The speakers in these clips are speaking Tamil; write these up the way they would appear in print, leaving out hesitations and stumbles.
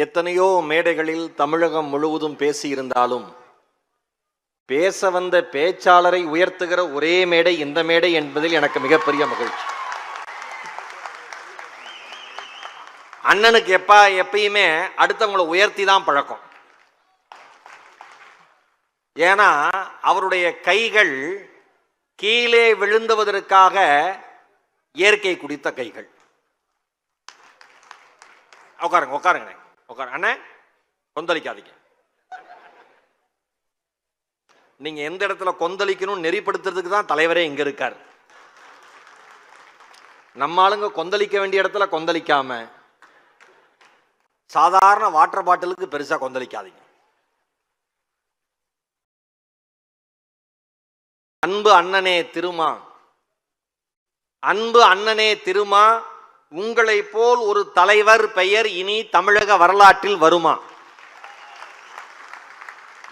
எத்தனையோ மேடைகளில் தமிழகம் முழுவதும் பேசியிருந்தாலும் பேச வந்த பேச்சாளரை உயர்த்துகிற ஒரே மேடை இந்த மேடை என்பதில் எனக்கு மிகப்பெரிய மகிழ்ச்சி. அண்ணனுக்கு எப்பயுமே அடுத்தவங்களை உயர்த்தி தான் பழக்கம். ஏன்னா அவருடைய கைகள் கீழே விழுந்துவதற்காக இயற்கை குடித்த கைகள். உட்காருங்க உட்காருங்க உட்காரு. அண்ணன் கொந்தளிக்காதீங்க. நீங்க எந்த இடத்துல கொந்தளிக்கணும் நெறிப்படுத்துறதுக்கு தான் தலைவரே இங்க இருக்கார். நம்ம ஆளுங்க கொந்தளிக்க வேண்டிய இடத்துல கொந்தளிக்காம சாதாரண வாட்டர் பாட்டிலுக்கு பெருசா கொந்தளிக்காதீங்க. அன்பு அண்ணனே திருமா, அன்பு அண்ணனே திருமா, உங்களை போல் ஒரு தலைவர் பெயர் இனி தமிழக வரலாற்றில் வருமா?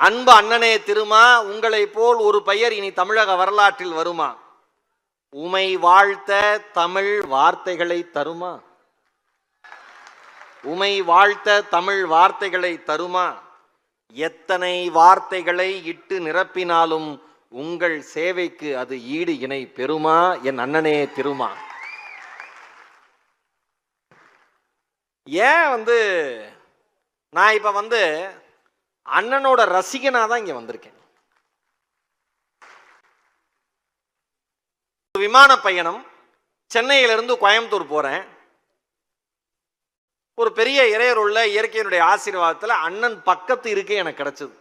அன்பு அண்ணனே திருமா, உங்களை போல் ஒரு பெயர் இனி தமிழக வரலாற்றில் வருமா? உமை வாழ்த்த தமிழ் வார்த்தைகளை தருமா? உமை வாழ்த்த தமிழ் வார்த்தைகளை தருமா? எத்தனை வார்த்தைகளை இட்டு நிரப்பினாலும் உங்கள் சேவைக்கு அது ஈடு இணை பெறுமா? என் அண்ணனே திருமா. ஏன் நான் இப்ப அண்ணனோட ரசிகனா தான் இங்க வந்திருக்கேன். விமான பயணம், சென்னையிலிருந்து கோயம்புத்தூர் போறேன். ஒரு பெரிய இறையருள்ள இயற்கையினுடைய ஆசீர்வாதத்துல அண்ணன் பக்கத்து இருக்கே எனக்கு கிடைச்சது.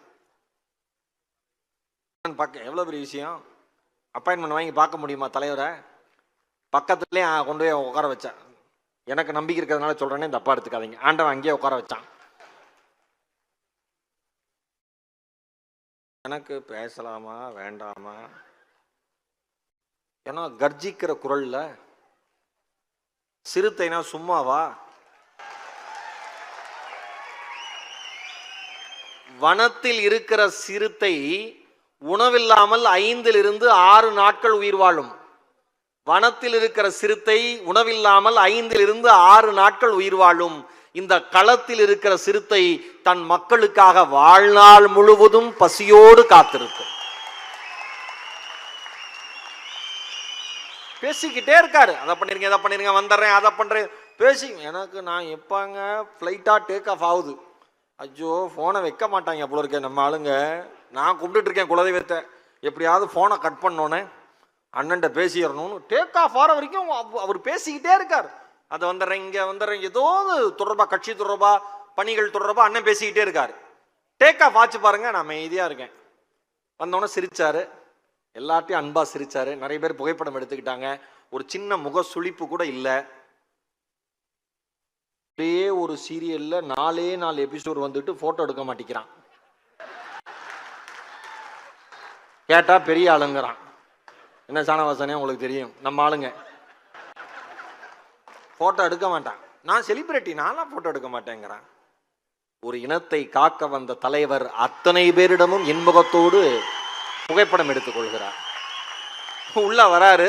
பக்கம் எவ்வளவு பெரிய விஷயம். அப்பாயின்மெண்ட் வாங்கி பார்க்க முடியுமா தலைவரை? பக்கத்துலேயே கொண்டு போய் உட்கார வச்சேன். எனக்கு நம்பிக்கை இருக்கிறதுனால சொல்றேனே, தப்பா எடுத்துக்காதீங்க. ஆண்டவன் அங்கேயே உட்கார வச்சான். எனக்கு பேசலாமா வேண்டாமா? ஏன்னா கர்ஜிக்கிற குரல்ல சிறுத்தைனா சும்மாவா? வனத்தில் இருக்கிற சிறுத்தை உணவில்லாமல் 5 to 6 நாட்கள் உயிர் வாழும். வனத்தில் இருக்கிற சிறுத்தை உணவில்லாமல் 5 to 6 நாட்கள் உயிர் வாழும். இந்த களத்தில் இருக்கிற சிறுத்தை தன் மக்களுக்காக வாழ்நாள் முழுவதும் பசியோடு காத்திருக்கும். பேசிக்கிட்டே இருக்காரு. அதை பண்ணிருங்க இதை பண்ணிருங்க, வந்துடுறேன் அதை பண்றேன் பேசி. எனக்கு நான் எப்பாங்க ஃப்ளைட்டா டேக் ஆஃப் ஆகுது, ஐயோ போனை வைக்க மாட்டாங்க போல இருக்கேன் நம்ம ஆளுங்க. நான் கும்பிட்டு இருக்கேன் குலதெய்வத்தை, எப்படியாவது போனை கட் பண்ணோன்னே அண்ணன்ட்ட பேசிடணும்னு. டேக் ஆஃப் ஆகிற வரைக்கும் அவர் பேசிக்கிட்டே இருக்கார். அதை வந்துடுறேன் இங்கே வந்துடுறேன், ஏதோ தொடர்பா கட்சி தொடர்பா பணிகள் தொடர்பா அண்ணன் பேசிக்கிட்டே இருக்கார். டேக் ஆஃப் ஆச்சு பாருங்க, நான் அமைதியாக இருக்கேன். வந்தோடனே சிரிச்சாரு, எல்லாத்தையும் அன்பா சிரிச்சாரு. நிறைய பேர் புகைப்படம் எடுத்துக்கிட்டாங்க. ஒரு சின்ன முக சுளிப்பு கூட இல்லை. அப்படியே ஒரு சீரியல்ல 4 எபிசோட் வந்துட்டு போட்டோ எடுக்க மாட்டேங்கிறான். கேட்டா பெரிய ஆளுங்கிறான். என்ன சாணவாசனே உங்களுக்கு தெரியும், நம்ம ஆளுங்க போட்டோ எடுக்க மாட்டான். நான் செலிபிரிட்டி, நான்லாம் போட்டோ எடுக்க மாட்டேங்கிறான். ஒரு இனத்தை காக்க வந்த தலைவர் அத்தனை பேரிடமும் இன்முகத்தோடு புகைப்படம் எடுத்துக் கொள்கிறார். உள்ள வராரு,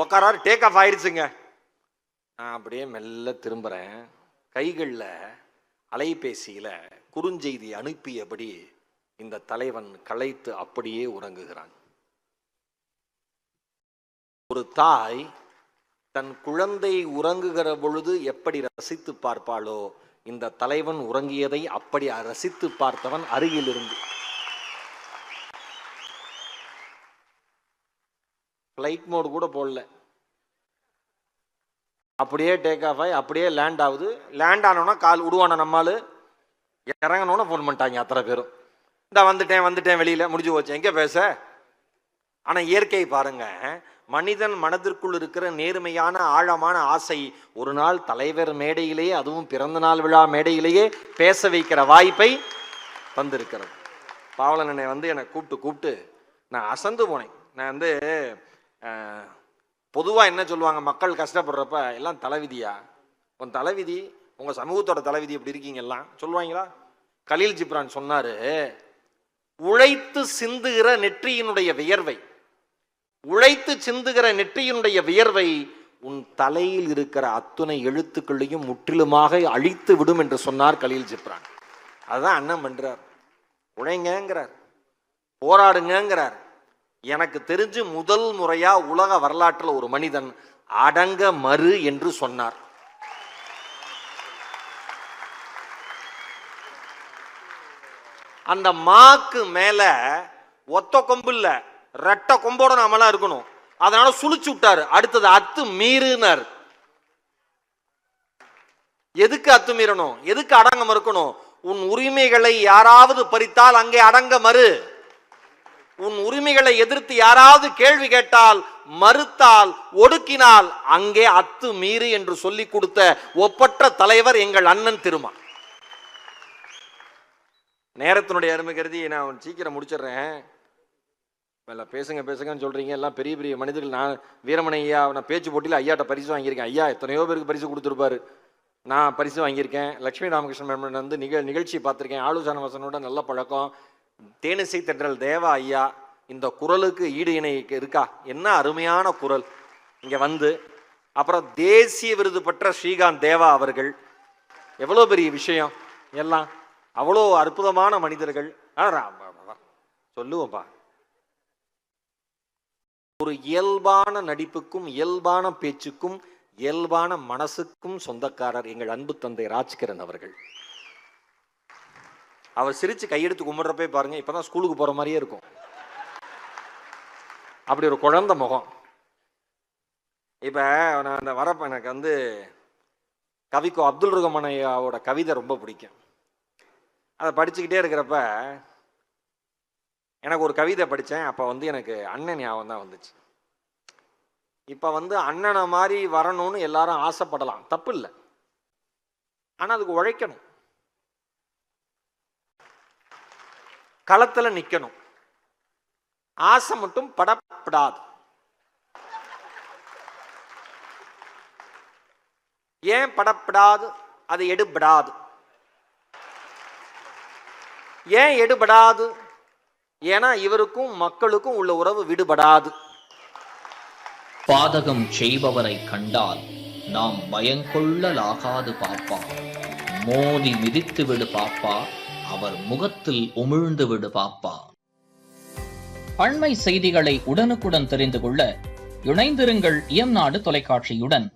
உக்காராரு, டேக் ஆஃப் ஆயிடுச்சுங்க. நான் அப்படியே மெல்ல திரும்புறேன். கைகளில் அலைபேசியில குறுஞ்செய்தி அனுப்பியபடி இந்த தலைவன் களைத்து அப்படியே உறங்குகிறான். ஒரு தாய் தன் குழந்தை உறங்குகிற பொழுது எப்படி ரசித்து பார்ப்பாளோ, இந்த தலைவன் உறங்கியதை அப்படி ரசித்து பார்த்தவன் அருகில் இருந்து. ஃப்ளைட் மோடு கூட போடல, அப்படியே டேக் ஆஃப் ஆகி அப்படியே லேண்ட் ஆகுது. லேண்ட் ஆனோன்னா கால் விடுவான நம்மால், இறங்கணும்னு ஃபோன் பண்ணிட்டாங்க அத்தனை பேரும். இந்த வந்துட்டேன் வெளியில, முடிஞ்சு போச்சு, எங்கே பேச. ஆனால் இயற்கை பாருங்க, மனிதன் மனதிற்குள் இருக்கிற நேர்மையான ஆழமான ஆசை ஒரு நாள் தலைவர் மேடையிலேயே, அதுவும் பிறந்த நாள் விழா மேடையிலேயே பேச வைக்கிற வாய்ப்பை வந்திருக்கிறது. பாவலனை என்னை கூப்பிட்டு நான் அசந்து போனேன். நான் பொதுவாக என்ன சொல்லுவாங்க, மக்கள் கஷ்டப்படுறப்ப எல்லாம் தலைவிதியா, உன் தலைவிதி, உங்கள் சமூகத்தோட தலைவிதி எப்படி இருக்கீங்க எல்லாம் சொல்லுவாங்களா? கலீல் ஜிப்ரான் சொன்னாரு, உழைத்து சிந்துகிற நெற்றியினுடைய வியர்வை, உழைத்து சிந்துகிற நெற்றியினுடைய வியர்வை உன் தலையில் இருக்கிற அத்துணை எழுத்துக்களையும் முற்றிலுமாக அழித்து விடும் என்று சொன்னார் கலீல் ஜிப்ரான். அதுதான் அண்ணன் பண்றார். உழைங்கிறார், போராடுங்கிறார். எனக்கு தெரிஞ்சு முதல் முறையா உலக வரலாற்றில் ஒரு மனிதன் அடங்க மறு என்று சொன்னார். அந்த மாக்கு மேல ஒத்த கொம்பு இல்ல, ரெட்ட கொம்போட நாமெல்லாம் இருக்கணும். அதனால சுழிச்சு விட்டாரு. அடுத்தது அத்து மீறுனர். எதுக்கு அத்து மீறணும்? எதுக்கு அடங்க மறுக்கணும்? உன் உரிமைகளை யாராவது பறித்தால் அங்கே அடங்க மறு. உன் உரிமைகளை எதிர்த்து யாராவது கேள்வி கேட்டால், மறுத்தால், ஒடுக்கினால் அங்கே அத்து மீறு என்று சொல்லிக் கொடுத்த ஒப்பற்ற தலைவர் எங்கள் அண்ணன் திருமா. நேரத்தினுடைய அருமை கருதி நான் சீக்கிரம் முடிச்சிடுறேன். பேசுங்கன்னு சொல்றீங்க, எல்லாம் பெரிய பெரிய மனிதர்கள். நான் வீரமணி ஐயா, நான் பேச்சு போட்டியில் ஐயாட்ட பரிசு வாங்கியிருக்கேன். ஐயா எத்தனையோ பேருக்கு பரிசு கொடுத்துருப்பாரு, நான் பரிசு வாங்கியிருக்கேன். லட்சுமி ராமகிருஷ்ணன் மேம் வந்து நிகழ்ச்சி பார்த்துருக்கேன். ஆலோசனை வசனோட நல்ல பழக்கம். தேனிசை தென்றல் தேவா ஐயா, இந்த குரலுக்கு ஈடு இணை இருக்கா? என்ன அருமையான குரல். இங்க வந்து அப்புறம் தேசிய விருது பெற்ற ஸ்ரீகாந்த் தேவா அவர்கள், எவ்வளோ பெரிய விஷயம். எல்லாம் அவ்வளோ அற்புதமான மனிதர்கள். சொல்லுவோம்ப்பா, ஒரு இயல்பான நடிப்புக்கும் இயல்பான பேச்சுக்கும் இயல்பான மனசுக்கும் சொந்தக்காரர் எங்கள் அன்பு தந்தை ராஜ்கிரண் அவர்கள். அவர் சிரிச்சு கையெடுத்து கும்பிடுறப்பே பாருங்க, இப்பதான் ஸ்கூலுக்கு போற மாதிரியே இருக்கும். அப்படி ஒரு குழந்தை முகம். இப்ப நான் அந்த வரப்ப எனக்கு வந்து கவிக்கோ அப்துல் ரஹ்மான் ஐயாவோட கவிதை ரொம்ப பிடிக்கும். அதை படிச்சுக்கிட்டே இருக்கிறப்ப எனக்கு ஒரு கவிதை படித்தேன். அப்போ வந்து எனக்கு அண்ணன் ஞாபகம் தான் வந்துச்சு. இப்போ வந்து அண்ணனை மாதிரி வரணும்னு எல்லாரும் ஆசைப்படலாம், தப்பு இல்லை. ஆனால் அதுக்கு உழைக்கணும், களத்தில் நிற்கணும். ஆசை மட்டும் படப்படாது. ஏன் படப்படாது? அது எடுபடாது. ஏன் எடுபடாது? ஏன்னா இவருக்கும் மக்களுக்கும் உள்ள உறவு விடுபடாது. பாதகம் செய்பவரை கண்டால் நாம் பயங்கொள்ளலாகாது பாப்பா. மோதி மிதித்து விடு பாப்பா, அவர் முகத்தில் உமிழ்ந்து விடு பாப்பா. அண்மை செய்திகளை உடனுக்குடன் தெரிந்து கொள்ள இணைந்திருங்கள் இயம்நாடு தொலைக்காட்சியுடன்.